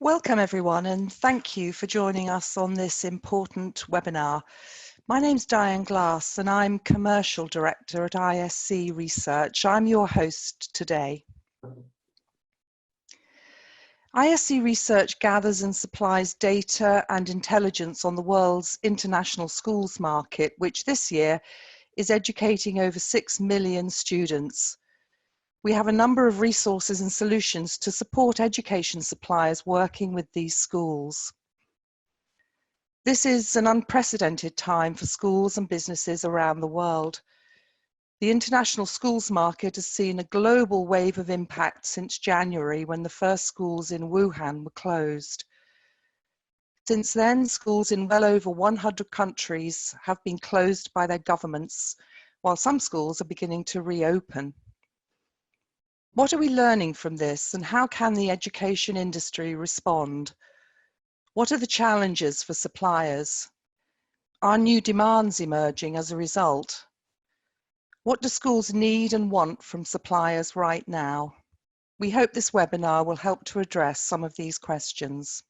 Welcome everyone, and thank you for joining us on this important webinar. My name's Diane Glass and I'm Commercial Director at ISC Research. I'm your host today. ISC Research gathers and supplies data and intelligence on the world's international schools market, which this year is educating over 6 million students. We have a number of resources and solutions to support education suppliers working with these schools. This is an unprecedented time for schools and businesses around the world. The international schools market has seen a global wave of impact since January, when the first schools in Wuhan were closed. Since then, schools in well over 100 countries have been closed by their governments, while some schools are beginning to reopen. What are we learning from this, and how can the education industry respond? What are the challenges for suppliers? Are new demands emerging as a result? What do schools need and want from suppliers right now? We hope this webinar will help to address some of these questions.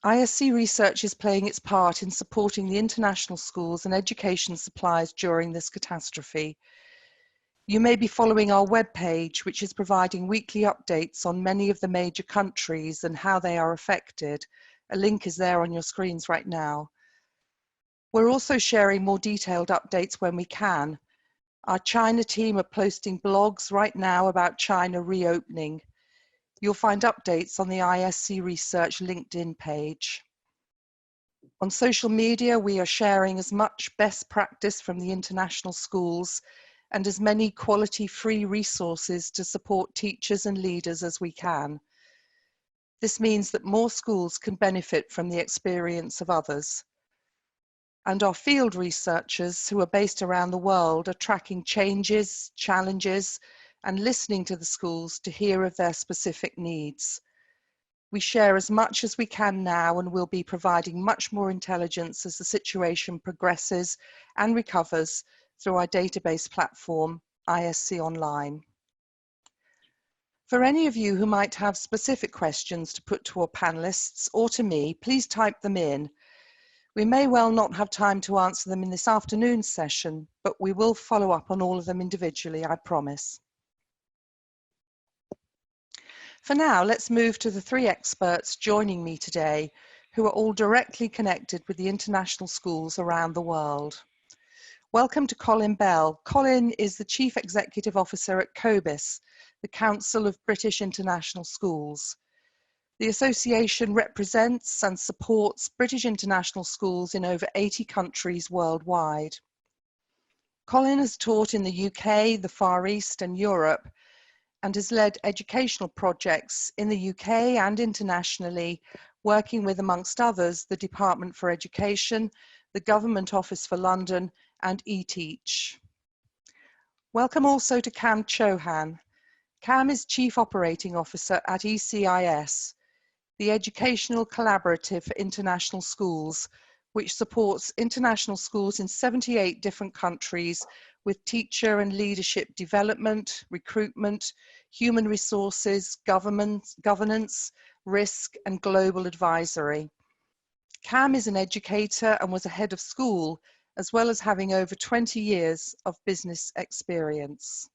ISC Research is playing its part in supporting the international schools and education suppliers during this catastrophe. You may be following our webpage, which is providing weekly updates on many of the major countries and how they are affected. A link is there on your screens right now. We're also sharing more detailed updates when we can. Our China team are posting blogs right now about China reopening. You'll find updates on the ISC Research LinkedIn page. On social media, we are sharing as much best practice from the international schools and as many quality free resources to support teachers and leaders as we can. This means that more schools can benefit from the experience of others. And our field researchers, who are based around the world, are tracking changes, challenges, and listening to the schools to hear of their specific needs. We share as much as we can now, and we'll be providing much more intelligence as the situation progresses and recovers through our database platform, ISC Online. For any of you who might have specific questions to put to our panelists or to me, please type them in. We may well not have time to answer them in this afternoon's session, but we will follow up on all of them individually, I promise. For now, let's move to the three experts joining me today, who are all directly connected with the international schools around the world. Welcome to Colin Bell. Colin is the Chief Executive Officer at COBIS, the Council of British International Schools. The association represents and supports British international schools in over 80 countries worldwide. Colin has taught in the UK, the Far East and Europe, and has led educational projects in the UK and internationally, working with, amongst others, the Department for Education, the Government Office for London, and eTeach. Welcome also to Kam Cohan. Kam is Chief Operating Officer at ECIS, the Educational Collaborative for International Schools, which supports international schools in 78 different countries with teacher and leadership development, recruitment, human resources, governance, risk, and global advisory. Kam is an educator and was a head of school, as well as having over 20 years of business experience.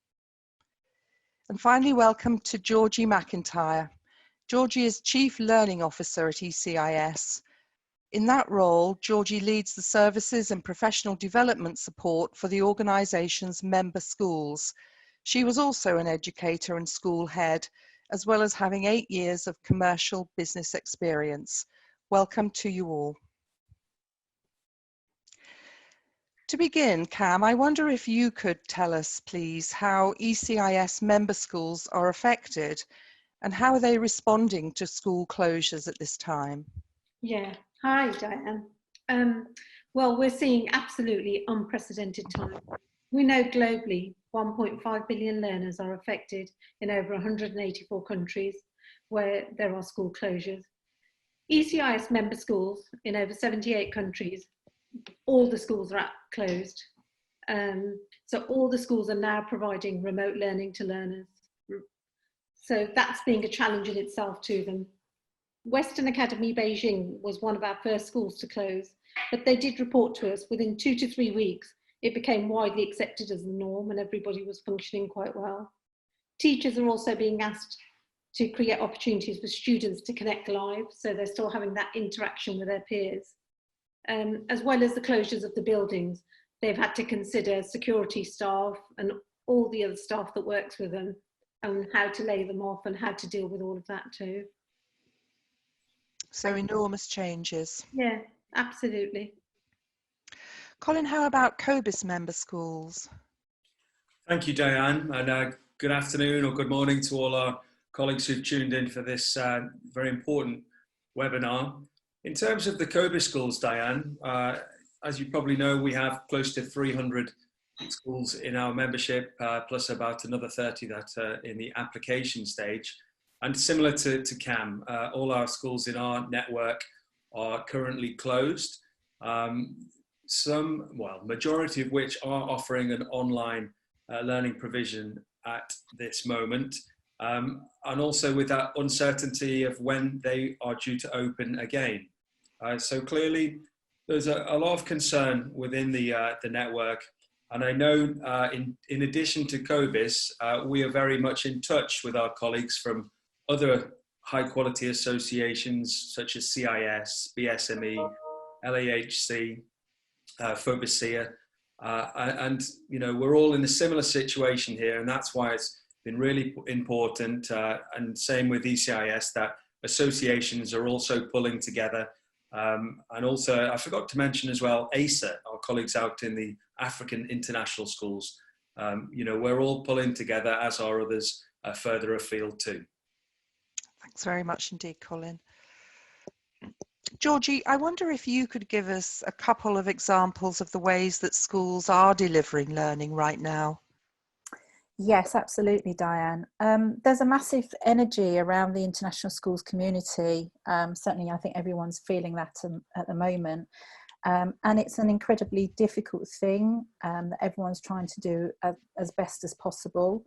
And finally, welcome to Georgie McIntyre. Georgie is Chief Learning Officer at ECIS. In that role, Georgie leads the services and professional development support for the organisation's member schools. She was also an educator and school head, as well as having 8 years of commercial business experience. Welcome to you all. To begin, Kam, I wonder if you could tell us, please, how ECIS member schools are affected and how are they responding to school closures at this time? Yeah, hi Diane. Well, we're seeing absolutely unprecedented time. We know globally 1.5 billion learners are affected in over 184 countries where there are school closures. ECIS member schools in over 78 countries, all the schools are closed. So all the schools are now providing remote learning to learners. So that's being a challenge in itself to them. Western Academy Beijing was one of our first schools to close, but they did report to us within 2 to 3 weeks, it became widely accepted as the norm and everybody was functioning quite well. Teachers are also being asked to create opportunities for students to connect live, so they're still having that interaction with their peers. As well as the closures of the buildings, they've had to consider security staff and all the other staff that works with them and how to lay them off and how to deal with all of that too. So enormous changes. Yeah, absolutely. Colin, how about COBIS member schools? Thank you, Diane, and good afternoon or good morning to all our colleagues who've tuned in for this very important webinar. In terms of the COBIS schools, Diane, as you probably know, we have close to 300 schools in our membership, plus about another 30 that are in the application stage. And similar to Kam, all our schools in our network are currently closed. Majority of which are offering an online learning provision at this moment. And also with that uncertainty of when they are due to open again. So clearly there's a lot of concern within the network. And I know in addition to COBIS, we are very much in touch with our colleagues from other high quality associations such as CIS, BSME, LAHC, FOBISIA, and you know, we're all in a similar situation here, and that's why it's been really important, and same with ECIS, that associations are also pulling together. And also, I forgot to mention as well, ASA, our colleagues out in the African international schools. You know, we're all pulling together, as are others further afield too. Thanks very much indeed, Colin. Georgie, I wonder if you could give us a couple of examples of the ways that schools are delivering learning right now. Yes, absolutely, Diane. There's a massive energy around the international schools community. Certainly, I think everyone's feeling that at the moment. And it's an incredibly difficult thing that everyone's trying to do as best as possible.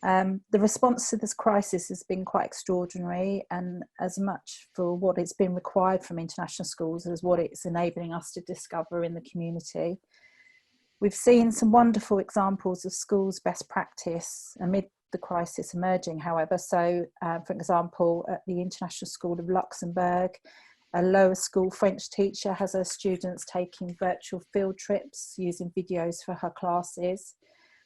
The response to this crisis has been quite extraordinary, and as much for what it's been required from international schools as what it's enabling us to discover in the community. We've seen some wonderful examples of schools' best practice amid the crisis emerging, however. So, for example, at the International School of Luxembourg, a lower school French teacher has her students taking virtual field trips using videos for her classes.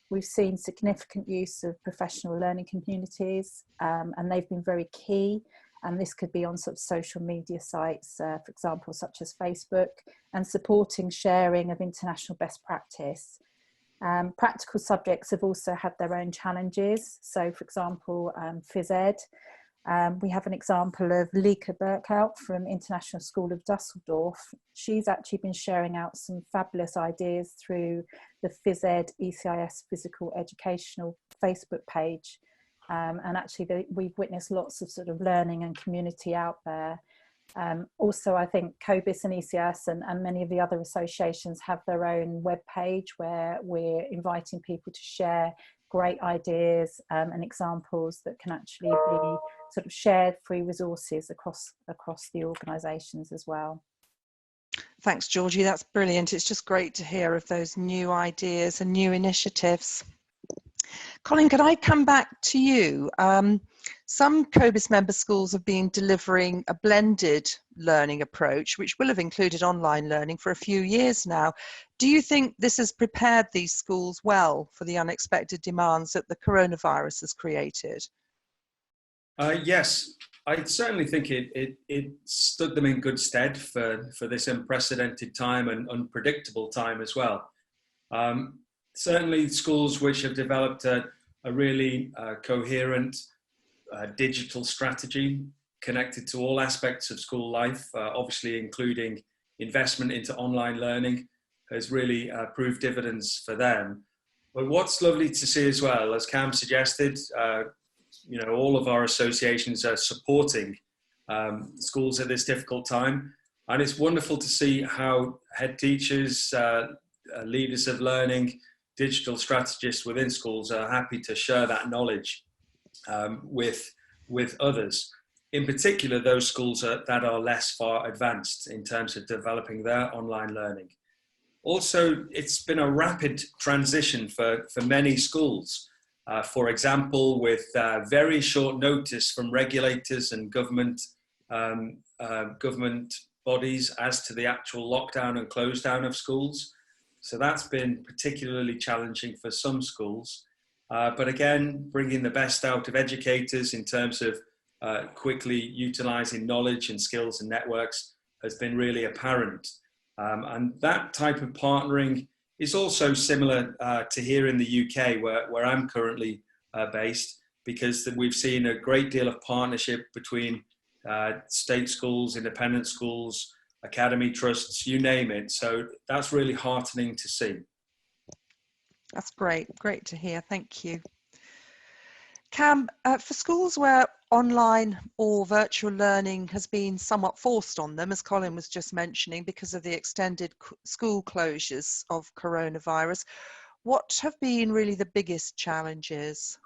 We've seen significant use of professional learning communities, and they've been very key. And this could be on sort of social media sites, for example, such as Facebook, and supporting sharing of international best practice. Practical subjects have also had their own challenges. So, for example, phys ed. We have an example of Lieke Berkhout from International School of Dusseldorf. She's actually been sharing out some fabulous ideas through the phys ed ECIS physical educational Facebook page. And actually we've witnessed lots of sort of learning and community out there. Also, I think COBIS and ECIS and many of the other associations have their own web page where we're inviting people to share great ideas and examples that can actually be sort of shared free resources across the organisations as well. Thanks, Georgie. That's brilliant. It's just great to hear of those new ideas and new initiatives. Colin, could I come back to you? Some COBIS member schools have been delivering a blended learning approach, which will have included online learning for a few years now. Do you think this has prepared these schools well for the unexpected demands that the coronavirus has created? Yes, I certainly think it stood them in good stead for this unprecedented time and unpredictable time as well. Certainly schools which have developed a really coherent digital strategy connected to all aspects of school life, obviously including investment into online learning, has really proved dividends for them. But what's lovely to see as well, as Kam suggested, you know, all of our associations are supporting schools at this difficult time. And it's wonderful to see how head teachers, leaders of learning, digital strategists within schools are happy to share that knowledge. with others. In particular, those schools that are less far advanced in terms of developing their online learning. Also, it's been a rapid transition for many schools. For example, with very short notice from regulators and government bodies as to the actual lockdown and close down of schools. So that's been particularly challenging for some schools. But again, bringing the best out of educators in terms of quickly utilising knowledge and skills and networks has been really apparent. And that type of partnering is also similar to here in the UK, where I'm currently based, because we've seen a great deal of partnership between state schools, independent schools, academy trusts, you name it. So that's really heartening to see. That's great to hear, thank you. Kam, for schools where online or virtual learning has been somewhat forced on them, as Colin was just mentioning, because of the extended school closures of coronavirus, what have been really the biggest challenges?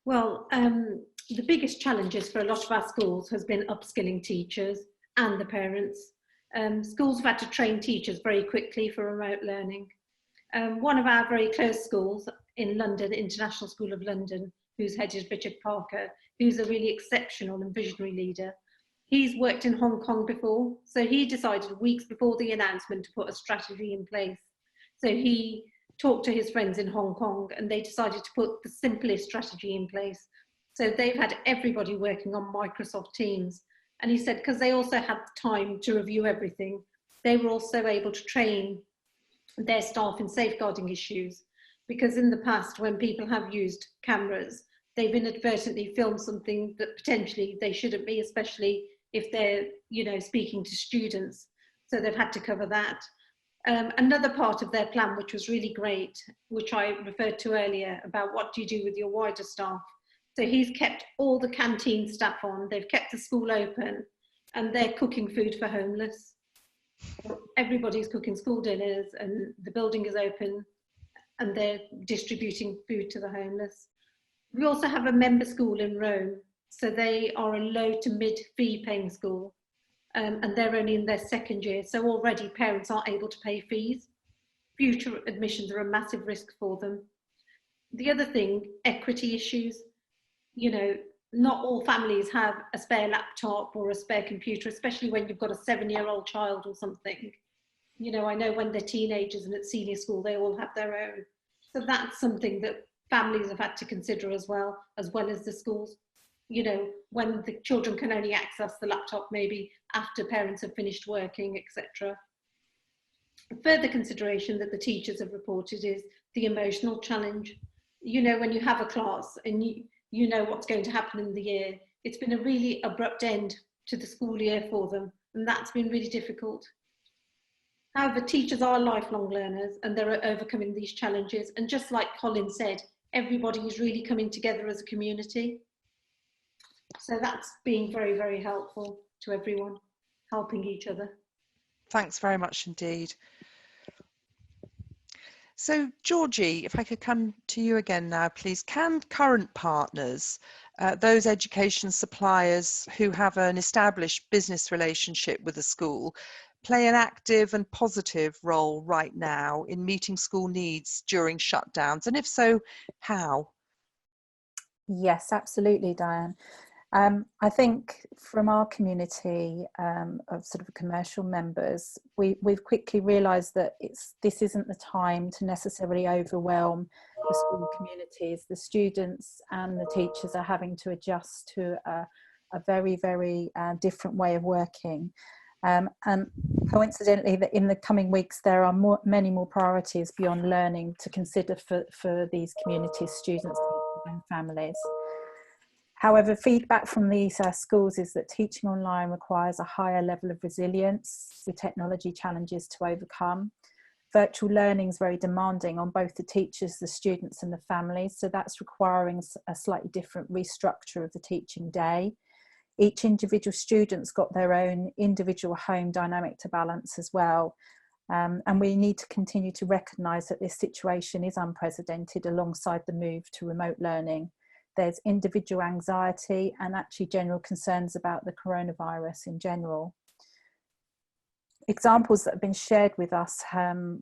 Well, the biggest challenges for a lot of our schools has been upskilling teachers and the parents. Schools have had to train teachers very quickly for remote learning. One of our very close schools in London, International School of London, who's headed Richard Parker, who's a really exceptional and visionary leader. He's worked in Hong Kong before, so he decided weeks before the announcement to put a strategy in place. So he talked to his friends in Hong Kong and they decided to put the simplest strategy in place. So they've had everybody working on Microsoft Teams. And he said, because they also had time to review everything, they were also able to train their staff in safeguarding issues. Because in the past, when people have used cameras, they've inadvertently filmed something that potentially they shouldn't be, especially if they're, speaking to students. So they've had to cover that. Another part of their plan, which was really great, which I referred to earlier, about what do you do with your wider staff. So he's kept all the canteen staff on, they've kept the school open, and they're cooking food for homeless. Everybody's cooking school dinners and the building is open, and they're distributing food to the homeless. We also have a member school in Rome. So they are a low to mid fee paying school, and they're only in their second year. So already parents aren't able to pay fees. Future admissions are a massive risk for them. The other thing, equity issues. Not all families have a spare laptop or a spare computer, especially when you've got a 7-year-old child or something. I know when they're teenagers and at senior school, they all have their own. So that's something that families have had to consider as well as the schools. When the children can only access the laptop maybe after parents have finished working, etc. A further consideration that the teachers have reported is the emotional challenge. When you have a class and you know what's going to happen in the year, it's been a really abrupt end to the school year for them, and that's been really difficult. However, teachers are lifelong learners and they're overcoming these challenges. And just like Colin said, everybody is really coming together as a community. So that's being very, very helpful to everyone, helping each other. Thanks very much indeed. So Georgie, if I could come to you again now, please. Can current partners, those education suppliers who have an established business relationship with a school, play an active and positive role right now in meeting school needs during shutdowns? And if so, how? Yes, absolutely, Diane. I think from our community of sort of commercial members, we've quickly realised that this isn't the time to necessarily overwhelm the school communities. The students and the teachers are having to adjust to a very, very different way of working. And coincidentally, that in the coming weeks, there are many more priorities beyond learning to consider for these communities, students and families. However, feedback from these schools is that teaching online requires a higher level of resilience with technology challenges to overcome. Virtual learning is very demanding on both the teachers, the students and the families, so that's requiring a slightly different restructure of the teaching day. Each individual student's got their own individual home dynamic to balance as well. And we need to continue to recognise that this situation is unprecedented alongside the move to remote learning. there's individual anxiety and actually general concerns about the coronavirus in general. Examples that have been shared with us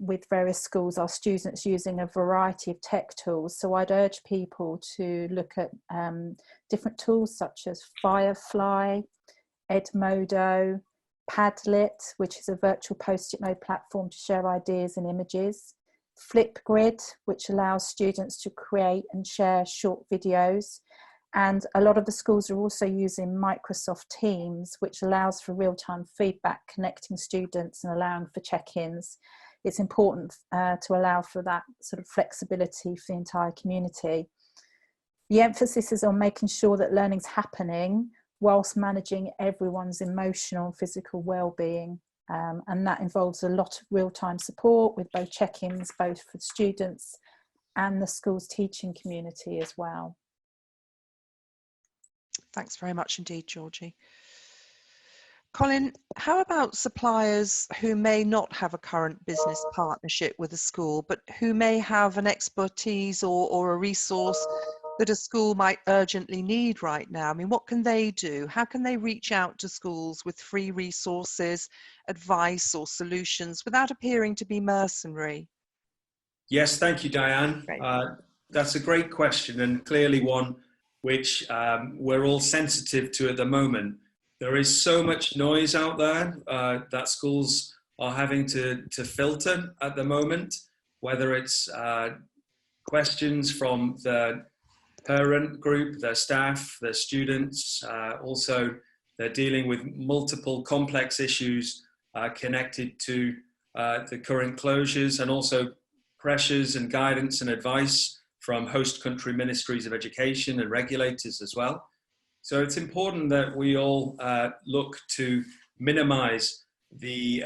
with various schools are students using a variety of tech tools. So I'd urge people to look at different tools such as Firefly, Edmodo, Padlet, which is a virtual post-it note platform to share ideas and images, Flipgrid, which allows students to create and share short videos. And a lot of the schools are also using Microsoft Teams, which allows for real-time feedback, connecting students and allowing for check-ins. It's important to allow for that sort of flexibility for the entire community. The emphasis is on making sure that learning's happening whilst managing everyone's emotional and physical well-being. And that involves a lot of real-time support with both check-ins, both for students and the school's teaching community as well. Thanks very much indeed, Georgie. Colin, how about suppliers who may not have a current business partnership with a school, but who may have an expertise or a resource that a school might urgently need right now? I mean, what can they do? How can they reach out to schools with free resources, advice or solutions without appearing to be mercenary? Yes, thank you, Diane. That's a great question, and clearly one which we're all sensitive to at the moment. There is so much noise out there that schools are having to filter at the moment, whether it's questions from the parent group, their staff, their students. Also, they're dealing with multiple complex issues connected to the current closures, and also pressures and guidance and advice from host country ministries of education and regulators as well. So it's important that we all look to minimize the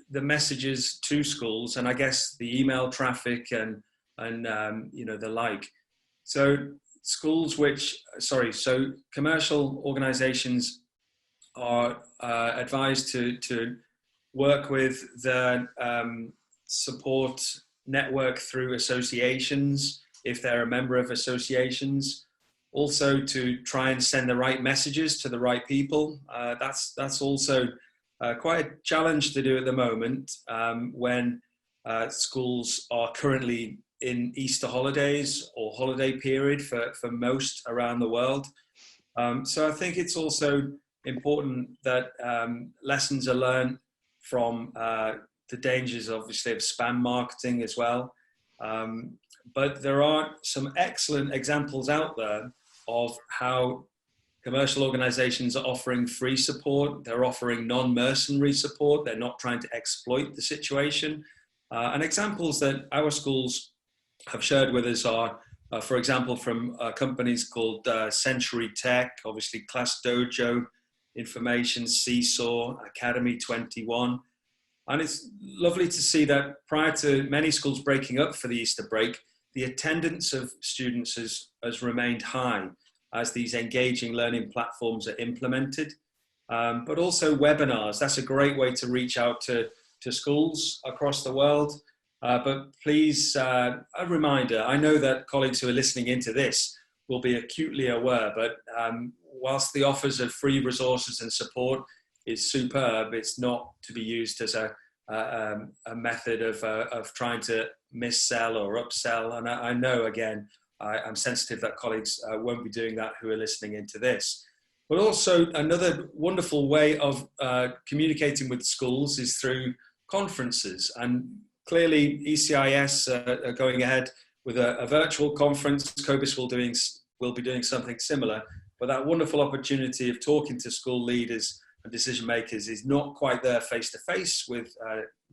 messages to schools, and I guess the email traffic and you know, the like. So so commercial organizations are advised to work with the support network through associations, if they're a member of associations. Also to try and send the right messages to the right people. That's also quite a challenge to do at the moment when schools are currently in Easter holidays or holiday period for most around the world. So I think it's also important that lessons are learned from the dangers, obviously, of spam marketing as well. But there are some excellent examples out there of how commercial organizations are offering free support. They're offering non-mercenary support. They're not trying to exploit the situation. And examples that our schools have shared with us are, for example, from companies called Century Tech, obviously Class Dojo, Information, Seesaw, Academy 21. And it's lovely to see that prior to many schools breaking up for the Easter break, the attendance of students has remained high as these engaging learning platforms are implemented. But also webinars, that's a great way to reach out to schools across the world. But please, a reminder, I know that colleagues who are listening into this will be acutely aware, but whilst the offers of free resources and support is superb, it's not to be used as a method of trying to mis-sell or upsell. And I know, again, I'm sensitive that colleagues won't be doing that who are listening into this. But also another wonderful way of communicating with schools is through conferences. And clearly ECIS are going ahead with a virtual conference. COBIS will be doing something similar. But that wonderful opportunity of talking to school leaders and decision makers is not quite there face-to-face with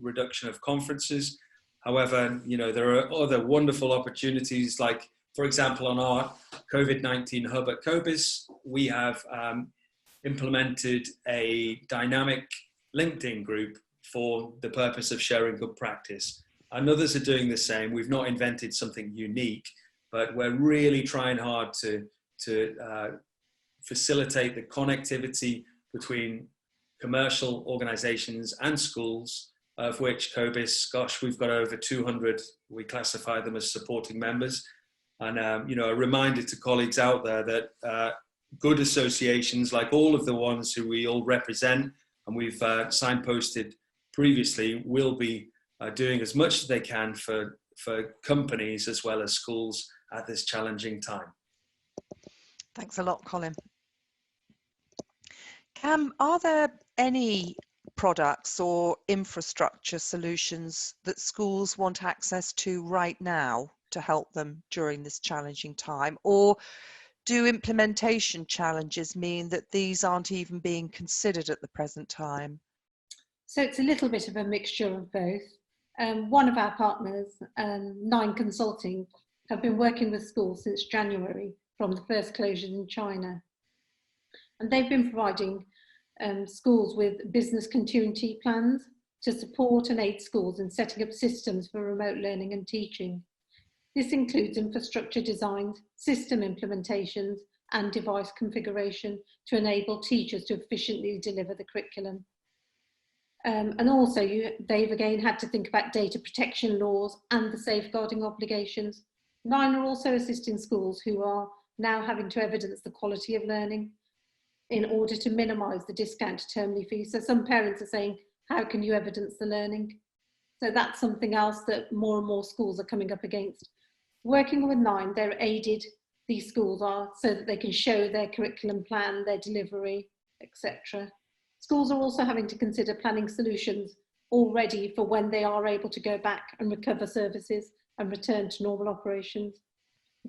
reduction of conferences. However, you know, there are other wonderful opportunities, like, for example, on our COVID-19 hub at COBIS, we have implemented a dynamic LinkedIn group for the purpose of sharing good practice. And others are doing the same. We've not invented something unique, but we're really trying hard to facilitate the connectivity between commercial organizations and schools, of which COBIS, gosh, we've got over 200, we classify them as supporting members. And, you know, a reminder to colleagues out there that good associations, like all of the ones who we all represent and we've signposted previously, will be doing as much as they can for companies as well as schools at this challenging time. Thanks a lot, Colin. Kam, are there any products or infrastructure solutions that schools want access to right now to help them during this challenging time? Or do implementation challenges mean that these aren't even being considered at the present time? So it's a little bit of a mixture of both. One of our partners, 9 Consulting, have been working with schools since January from the first closures in China. And they've been providing schools with business continuity plans to support and aid schools in setting up systems for remote learning and teaching. This includes infrastructure designs, system implementations, and device configuration to enable teachers to efficiently deliver the curriculum. And also they've again had to think about data protection laws and the safeguarding obligations. 9 are also assisting schools who are now having to evidence the quality of learning in order to minimise the discount termly fee. So some parents are saying, how can you evidence the learning? So that's something else that more and more schools are coming up against. Working with 9, they're aided, these schools are, so that they can show their curriculum plan, their delivery, etc. Schools are also having to consider planning solutions already for when they are able to go back and recover services and return to normal operations.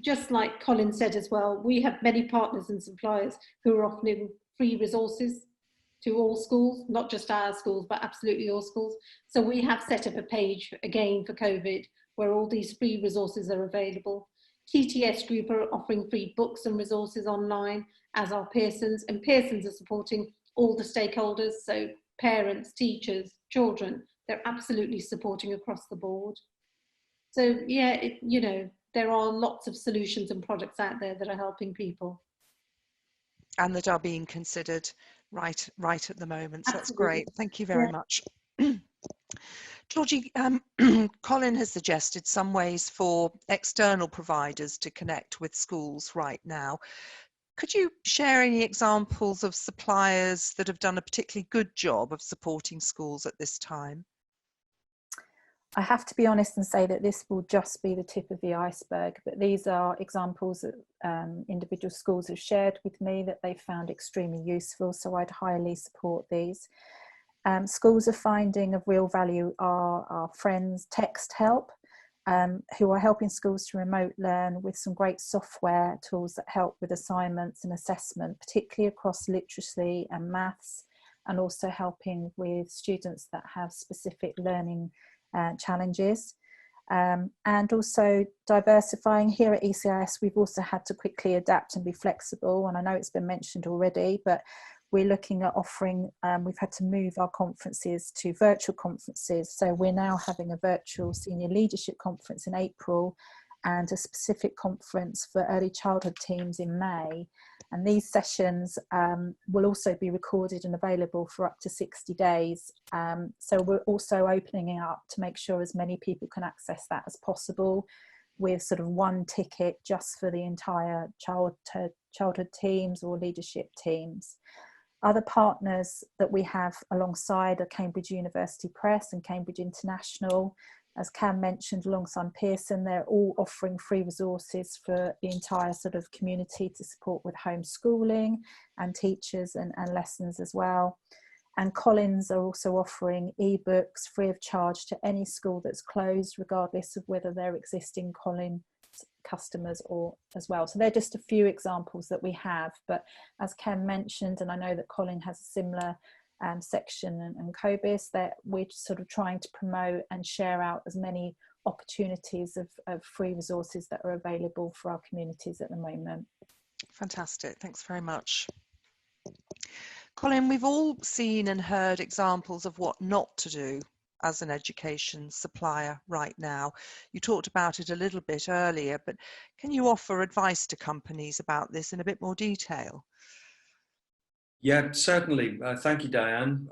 Just like Colin said as well, we have many partners and suppliers who are offering free resources to all schools, not just our schools, but absolutely all schools. So we have set up a page again for COVID where all these free resources are available. TTS Group are offering free books and resources online, as are Pearson's, and Pearson's are supporting all the stakeholders, so parents, teachers, children. They're absolutely supporting across the board. So yeah, you know, there are lots of solutions and products out there that are helping people. And that are being considered right at the moment. So that's Absolutely. great. Thank you very much. Georgie, Colin has suggested some ways for external providers to connect with schools right now. Could you share any examples of suppliers that have done a particularly good job of supporting schools at this time? I have to be honest and say that this will just be the tip of the iceberg, but these are examples that individual schools have shared with me that they found extremely useful, so I'd highly support these. Schools are finding of real value are our friends Text Help, who are helping schools to remote learn with some great software tools that help with assignments and assessment, particularly across literacy and maths, and also helping with students that have specific learning challenges. And also diversifying. Here at ECIS, we've also had to quickly adapt and be flexible, and I know it's been mentioned already, but we're looking at offering, we've had to move our conferences to virtual conferences. So we're now having a virtual senior leadership conference in April and a specific conference for early childhood teams in May. And these sessions will also be recorded and available for up to 60 days. So we're also opening it up to make sure as many people can access that as possible, with sort of one ticket just for the entire childhood teams or leadership teams. Other partners that we have alongside are Cambridge University Press and Cambridge International. As Kam mentioned, alongside Pearson, they're all offering free resources for the entire sort of community to support with homeschooling and teachers and lessons as well. And Collins are also offering ebooks free of charge to any school that's closed, regardless of whether they're existing Collins customers or as well. So they're just a few examples that we have, but as Kam mentioned, and I know that Colin has a similar section and COBIS, that we're sort of trying to promote and share out as many opportunities of free resources that are available for our communities at the moment. Fantastic, thanks very much. Colin, we've all seen and heard examples of what not to do as an education supplier right now. You talked about it a little bit earlier, but can you offer advice to companies about this in a bit more detail? Yeah, certainly. Thank you, Diane.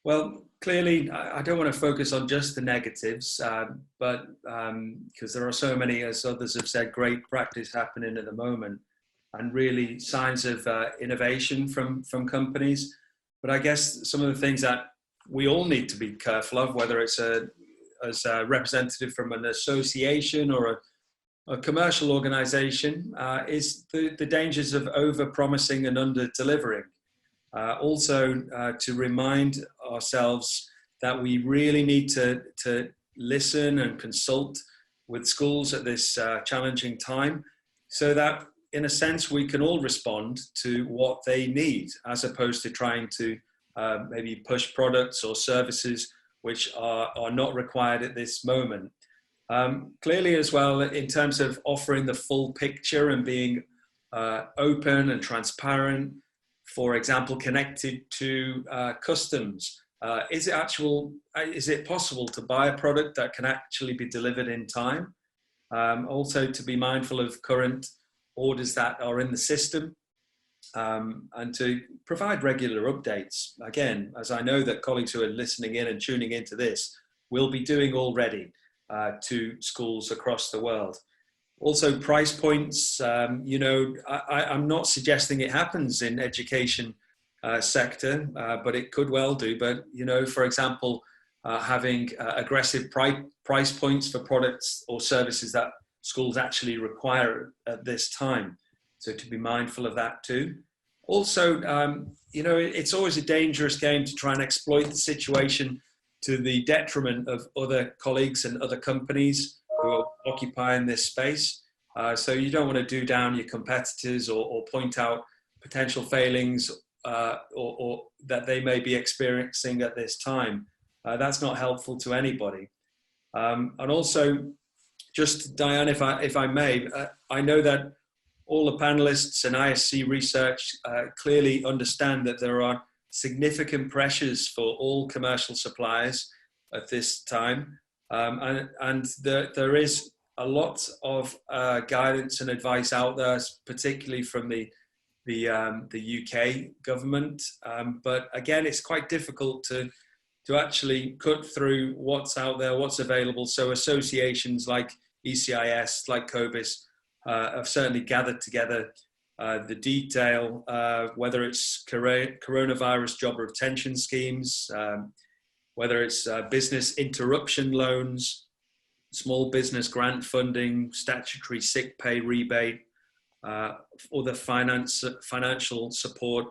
Well, clearly, I don't want to focus on just the negatives, but because there are so many, as others have said, great practice happening at the moment, and really signs of innovation from companies. But I guess some of the things that we all need to be careful of, whether it's as a representative from an association or a commercial organization, is the dangers of over-promising and under-delivering. Also, to remind ourselves that we really need to listen and consult with schools at this challenging time, so that in a sense we can all respond to what they need, as opposed to trying to maybe push products or services which are not required at this moment. Clearly as well, in terms of offering the full picture and being open and transparent, for example, connected to customs. Is it possible to buy a product that can actually be delivered in time? Also to be mindful of current orders that are in the system, and to provide regular updates. Again, as I know that colleagues who are listening in and tuning into this will be doing already to schools across the world. Also, price points, I'm not suggesting it happens in education sector, but it could well do. But, for example, having aggressive price points for products or services that schools actually require at this time. So to be mindful of that too. Also, it's always a dangerous game to try and exploit the situation to the detriment of other colleagues and other companies who are occupying this space. So you don't want to do down your competitors or point out potential failings or that they may be experiencing at this time. That's not helpful to anybody. And also, just Diane, if I may, I know that all the panelists and ISC Research clearly understand that there are significant pressures for all commercial suppliers at this time. And there is a lot of guidance and advice out there, particularly from the UK government. But again, it's quite difficult to actually cut through what's out there, what's available. So associations like ECIS, like COBIS, have certainly gathered together the detail, whether it's coronavirus job retention schemes, whether it's business interruption loans, small business grant funding, statutory sick pay rebate, other financial support,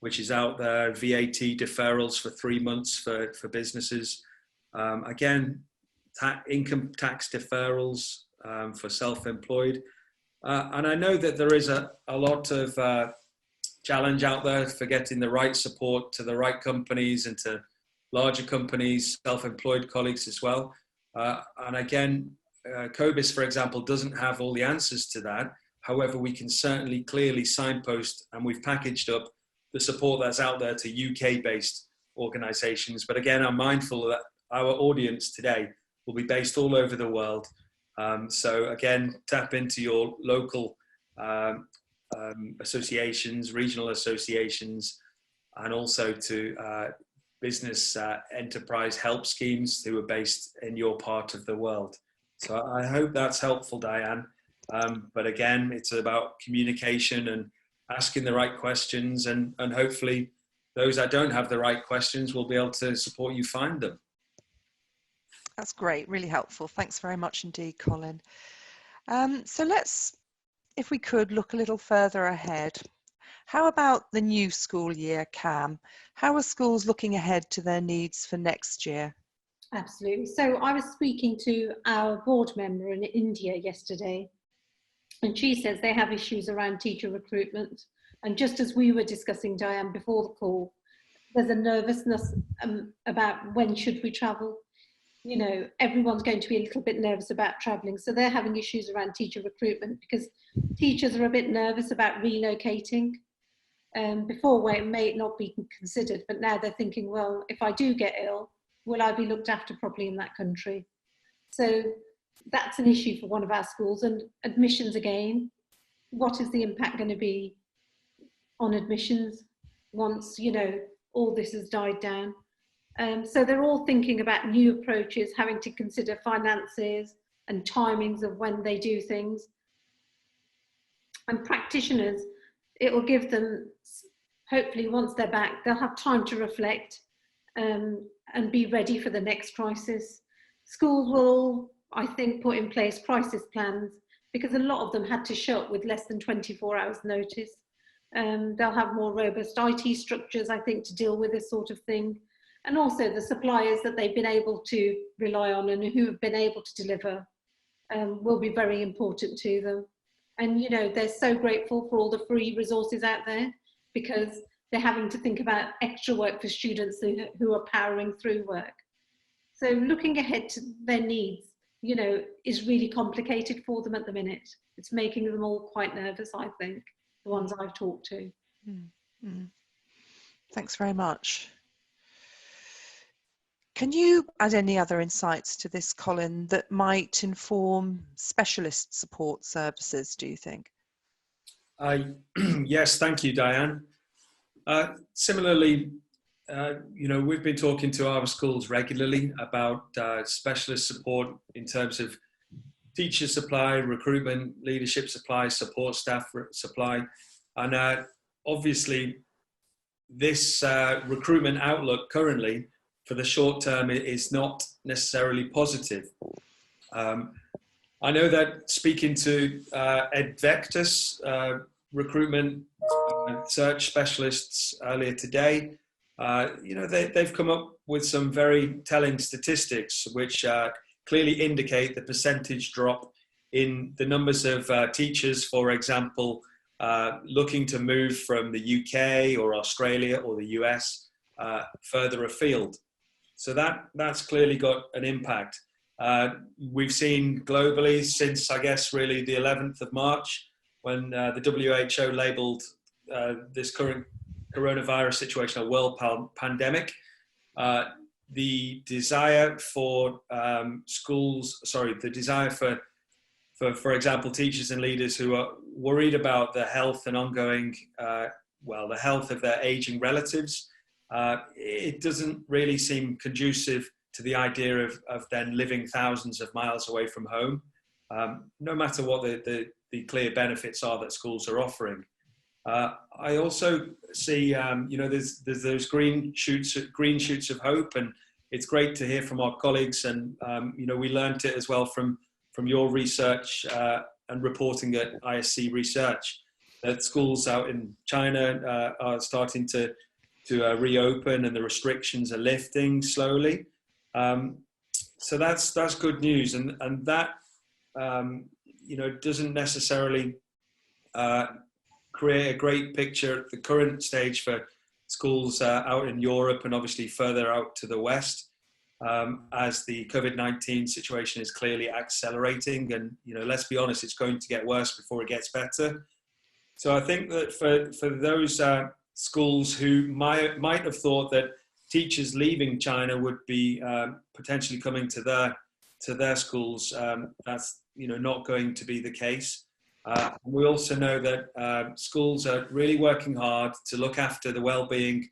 which is out there, VAT deferrals for 3 months for businesses. Again, income tax deferrals for self-employed. And I know that there is a lot of challenge out there for getting the right support to the right companies and to larger companies, self-employed colleagues as well. And again, COBIS, for example, doesn't have all the answers to that. However, we can certainly clearly signpost, and we've packaged up the support that's out there to UK-based organisations. But again, I'm mindful that our audience today will be based all over the world. So again, tap into your local associations, regional associations, and also to business enterprise help schemes who are based in your part of the world. So I hope that's helpful, Diane. But again, it's about communication and asking the right questions, and hopefully those that don't have the right questions will be able to support you find them. That's great, really helpful. Thanks very much indeed, Colin. So let's, if we could, look a little further ahead. How about the new school year, Kam? How are schools looking ahead to their needs for next year? Absolutely. So I was speaking to our board member in India yesterday, and she says they have issues around teacher recruitment. And just as we were discussing, Diane, before the call, there's a nervousness about when should we travel. You know, everyone's going to be a little bit nervous about traveling. So they're having issues around teacher recruitment because teachers are a bit nervous about relocating. Before, where it may not be considered, but now they're thinking, well, if I do get ill, will I be looked after properly in that country? So that's an issue for one of our schools. And admissions again, what is the impact going to be on admissions once, you know, all this has died down? So they're all thinking about new approaches, having to consider finances and timings of when they do things. And practitioners, it will give them, hopefully once they're back, they'll have time to reflect and be ready for the next crisis. Schools will, I think, put in place crisis plans, because a lot of them had to shut with less than 24 hours notice. They'll have more robust IT structures, I think, to deal with this sort of thing. And also the suppliers that they've been able to rely on and who have been able to deliver will be very important to them. And, you know, they're so grateful for all the free resources out there, because they're having to think about extra work for students who are powering through work. So looking ahead to their needs, you know, is really complicated for them at the minute. It's making them all quite nervous, I think, the ones I've talked to. Mm-hmm. Thanks very much. Can you add any other insights to this, Colin, that might inform specialist support services, do you think? Yes, thank you, Diane. Similarly, you know, we've been talking to our schools regularly about specialist support in terms of teacher supply, recruitment, leadership supply, support staff supply. And obviously, this recruitment outlook currently for the short term is not necessarily positive. I know that speaking to Edvectus recruitment search specialists earlier today, you know, they've come up with some very telling statistics which clearly indicate the percentage drop in the numbers of teachers, for example, looking to move from the UK or Australia or the US further afield. So that's clearly got an impact. We've seen globally since, I guess, really the 11th of March, when the WHO labelled this current coronavirus situation a world pandemic. The desire for the desire for example, teachers and leaders who are worried about the health and ongoing, the health of their aging relatives, it doesn't really seem conducive to the idea of then living thousands of miles away from home, no matter what the clear benefits are that schools are offering. I also see, you know, there's those green shoots of hope, and it's great to hear from our colleagues. And you know, we learned it as well from your research and reporting at ISC Research, that schools out in China are starting to reopen, and the restrictions are lifting slowly. So that's good news, and that you know, doesn't necessarily create a great picture at the current stage for schools out in Europe and obviously further out to the West, as the COVID-19 situation is clearly accelerating, and you know, let's be honest, it's going to get worse before it gets better. So I think that for those schools who might have thought that teachers leaving China would be potentially coming to their schools, that's, you know, not going to be the case. We also know that schools are really working hard to look after the well-being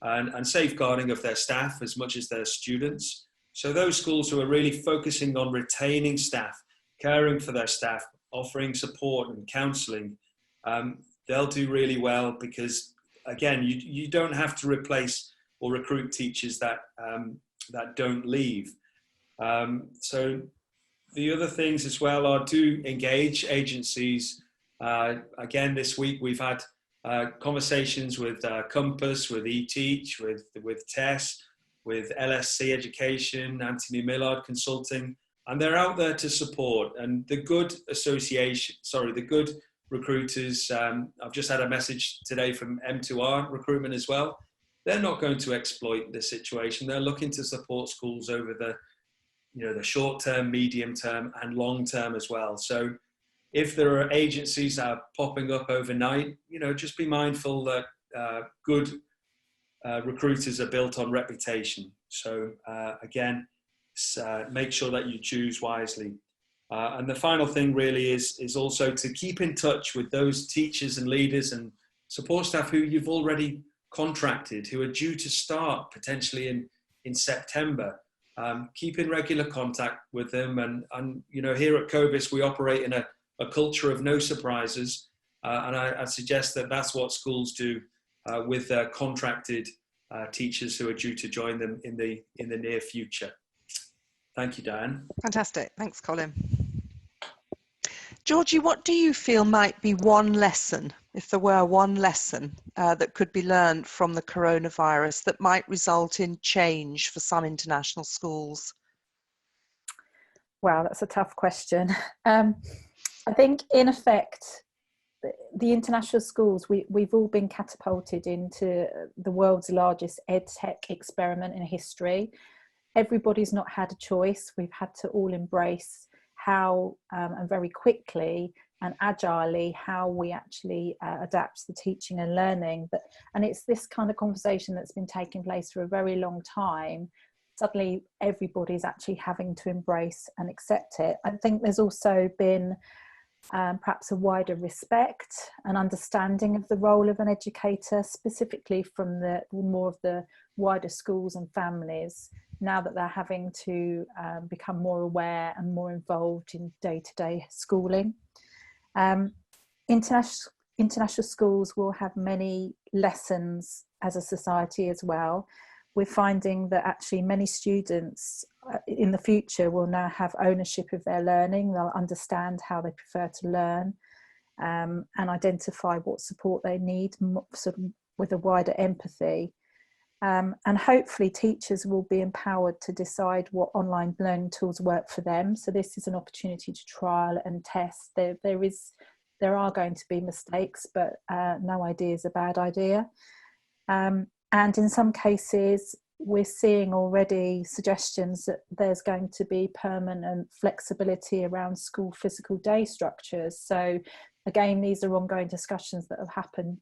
and safeguarding of their staff as much as their students. So those schools who are really focusing on retaining staff, caring for their staff, offering support and counselling, they'll do really well, because again, you don't have to replace or recruit teachers that don't leave. So the other things as well are to engage agencies. Again, this week we've had conversations with Compass, with eTeach, with TESS, with LSC Education, Anthony Millard Consulting, and they're out there to support. And the good the good recruiters, I've just had a message today from M2R Recruitment as well. They're not going to exploit the situation. They're looking to support schools over the, you know, the short term, medium term, and long term as well. So if there are agencies that are popping up overnight, you know, just be mindful that good recruiters are built on reputation. So again, make sure that you choose wisely. And the final thing really is also to keep in touch with those teachers and leaders and support staff who you've already contracted, who are due to start potentially in September. Keep in regular contact with them, and you know, here at COBIS we operate in a culture of no surprises, and I suggest that that's what schools do with their contracted teachers who are due to join them in the near future. Thank you, Diane. Fantastic. Thanks, Colin. Georgie, what do you feel might be one lesson, if there were one lesson, that could be learned from the coronavirus that might result in change for some international schools? Wow, that's a tough question. I think, in effect, the international schools, we've all been catapulted into the world's largest EdTech experiment in history. Everybody's not had a choice. We've had to all embrace how, and very quickly and agilely, how we actually adapt to teaching and learning. And it's this kind of conversation that's been taking place for a very long time. Suddenly everybody's actually having to embrace and accept it. I think there's also been perhaps a wider respect and understanding of the role of an educator, specifically from the more of the wider schools and families, now that they're having to become more aware and more involved in day-to-day schooling. International schools will have many lessons as a society as well. We're finding that actually many students in the future will now have ownership of their learning. They'll understand how they prefer to learn, and identify what support they need, sort of with a wider empathy. And hopefully teachers will be empowered to decide what online learning tools work for them. So this is an opportunity to trial and test. There are going to be mistakes, but no idea is a bad idea. And in some cases, we're seeing already suggestions that there's going to be permanent flexibility around school physical day structures. So again, these are ongoing discussions that have happened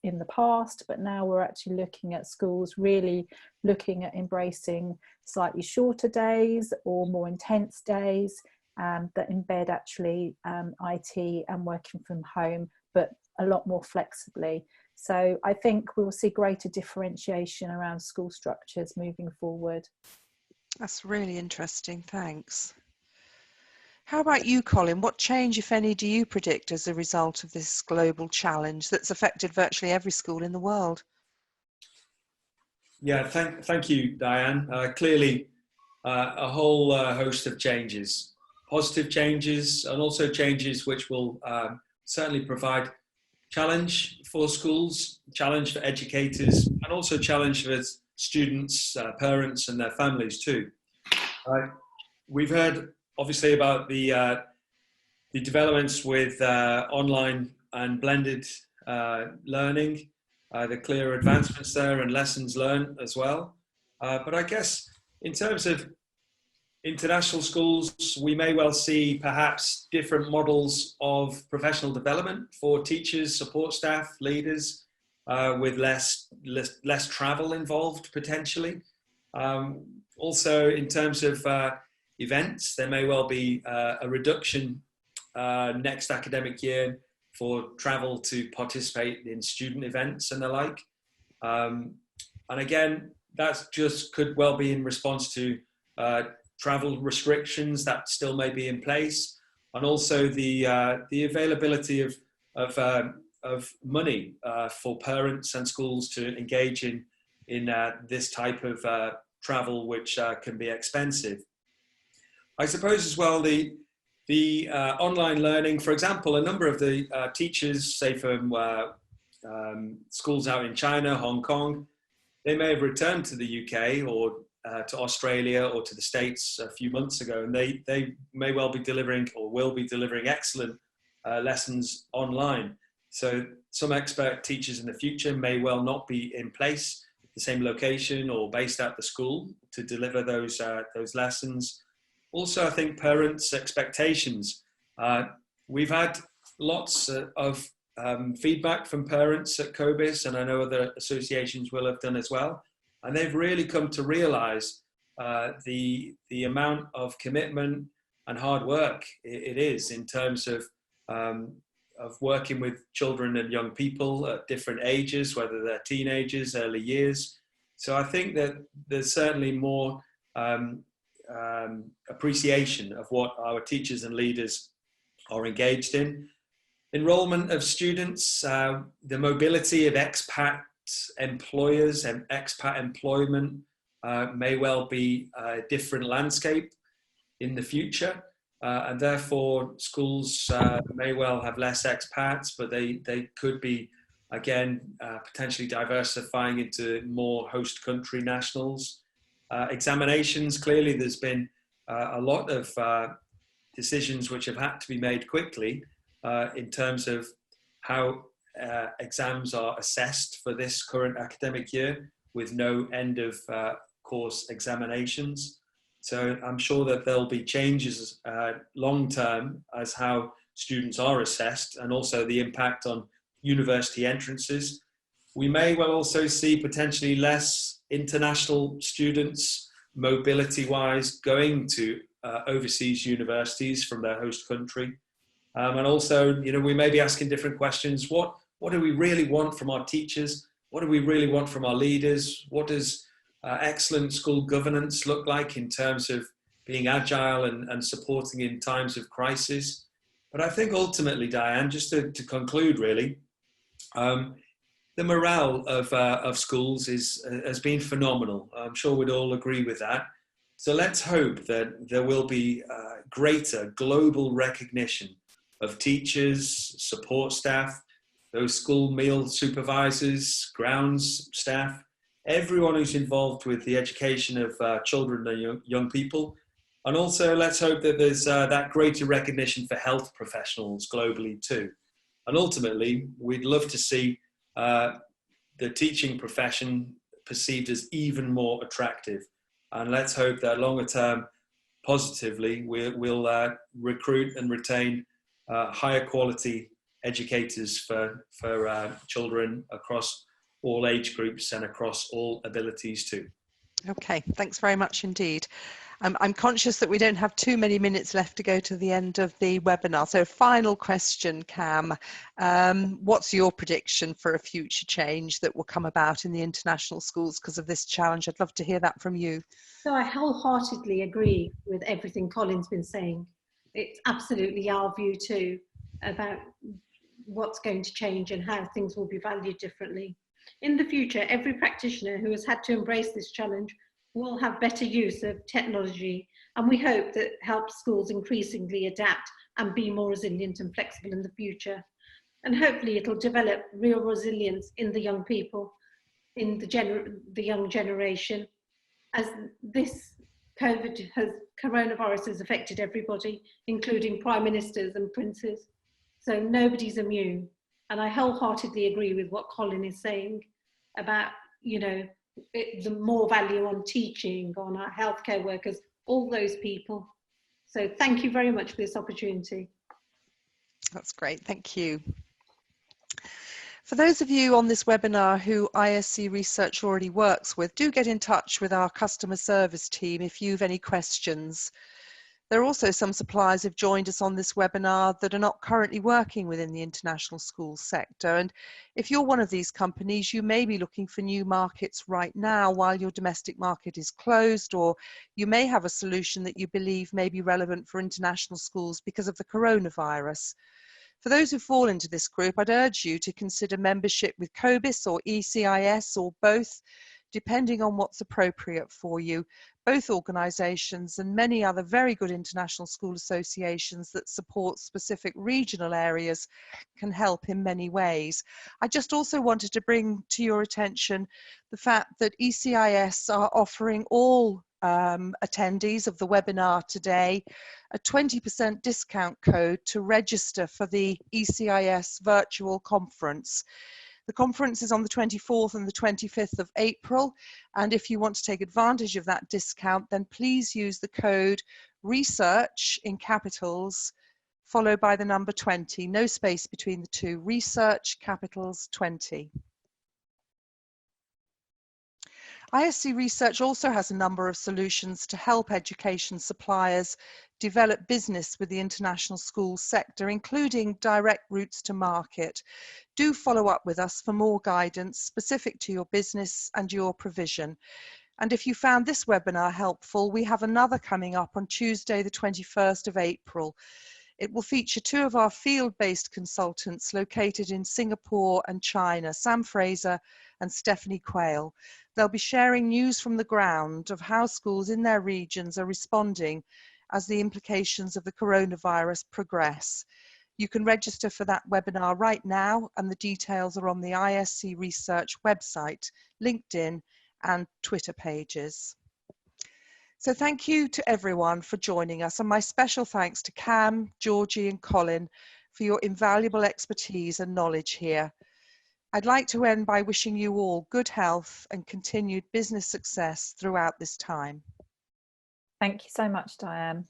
in the past, but now we're actually looking at schools really looking at embracing slightly shorter days or more intense days that embed actually IT and working from home, but a lot more flexibly. So I think we will see greater differentiation around school structures moving forward. That's really interesting, thanks. How about you, Colin? What change, if any, do you predict as a result of this global challenge that's affected virtually every school in the world? Yeah, thank you, Diane. Clearly, a whole host of changes, positive changes, and also changes which will certainly provide challenge for schools, challenge for educators, and also challenge for students, parents, and their families too. We've heard obviously about the developments with online and blended learning, the clear advancements there and lessons learned as well. But I guess in terms of international schools, we may well see perhaps different models of professional development for teachers, support staff, leaders, with less travel involved potentially. Also in terms of events, there may well be a reduction next academic year for travel to participate in student events and the like. And again, that just could well be in response to travel restrictions that still may be in place, and also the availability of money for parents and schools to engage in this type of travel, which can be expensive. I suppose as well the online learning, for example, a number of the teachers, say from schools out in China, Hong Kong, they may have returned to the UK or to Australia or to the States a few months ago, and they may well be delivering or will be delivering excellent lessons online. So some expert teachers in the future may well not be in place, the same location or based at the school to deliver those lessons. Also, I think parents' expectations. We've had lots of feedback from parents at COBIS, and I know other associations will have done as well. And they've really come to realise the amount of commitment and hard work it is in terms of working with children and young people at different ages, whether they're teenagers, early years. So I think that there's certainly more appreciation of what our teachers and leaders are engaged in. Enrollment of students, the mobility of expat employers and expat employment may well be a different landscape in the future. And therefore schools may well have less expats, but they could be, again, potentially diversifying into more host country nationals. Examinations, clearly there's been a lot of decisions which have had to be made quickly in terms of how exams are assessed for this current academic year, with no end of course examinations. So I'm sure that there'll be changes long term as how students are assessed, and also the impact on university entrances. We may well also see potentially less international students, mobility-wise, going to overseas universities from their host country. And also, you know, we may be asking different questions. What do we really want from our teachers? What do we really want from our leaders? What does excellent school governance look like in terms of being agile and supporting in times of crisis? But I think ultimately, Diane, just to conclude really, the morale of schools has been phenomenal. I'm sure we'd all agree with that. So let's hope that there will be greater global recognition of teachers, support staff, those school meal supervisors, grounds staff, everyone who's involved with the education of children and young people. And also let's hope that there's that greater recognition for health professionals globally too. And ultimately, we'd love to see the teaching profession perceived as even more attractive. And let's hope that longer term, positively, we'll recruit and retain higher quality educators for children across all age groups and across all abilities too. Okay, thanks very much indeed. I'm conscious that we don't have too many minutes left to go to the end of the webinar. So final question, Kam, what's your prediction for a future change that will come about in the international schools because of this challenge? I'd love to hear that from you. So I wholeheartedly agree with everything Colin's been saying. It's absolutely our view too about what's going to change and how things will be valued differently. In the future, every practitioner who has had to embrace this challenge will have better use of technology, and we hope that helps schools increasingly adapt and be more resilient and flexible in the future. And hopefully it'll develop real resilience in the young people, in the young generation, as this coronavirus has affected everybody, including prime ministers and princes. So nobody's immune. And I wholeheartedly agree with what Colin is saying about, you know, the more value on teaching, on our healthcare workers, all those people. So thank you very much for this opportunity. That's great, thank you. For those of you on this webinar who ISC Research already works with, do get in touch with our customer service team if you've any questions. There are also some suppliers who've joined us on this webinar that are not currently working within the international schools sector. And if you're one of these companies, you may be looking for new markets right now while your domestic market is closed, or you may have a solution that you believe may be relevant for international schools because of the coronavirus. For those who fall into this group, I'd urge you to consider membership with COBIS or ECIS or both, depending on what's appropriate for you. Both organisations and many other very good international school associations that support specific regional areas can help in many ways. I just also wanted to bring to your attention the fact that ECIS are offering all attendees of the webinar today a 20% discount code to register for the ECIS virtual conference. The conference is on the 24th and the 25th of April, and if you want to take advantage of that discount, then please use the code RESEARCH in capitals, followed by the number 20, no space between the two, RESEARCH capitals 20. ISC Research also has a number of solutions to help education suppliers develop business with the international schools sector, including direct routes to market. Do follow up with us for more guidance specific to your business and your provision. And if you found this webinar helpful, we have another coming up on Tuesday, the 21st of April. It will feature two of our field-based consultants located in Singapore and China, Sam Fraser and Stephanie Quayle. They'll be sharing news from the ground of how schools in their regions are responding as the implications of the coronavirus progress. You can register for that webinar right now, and the details are on the ISC Research website, LinkedIn and Twitter pages. So thank you to everyone for joining us, and my special thanks to Kam, Georgie and Colin for your invaluable expertise and knowledge here. I'd like to end by wishing you all good health and continued business success throughout this time. Thank you so much, Diane.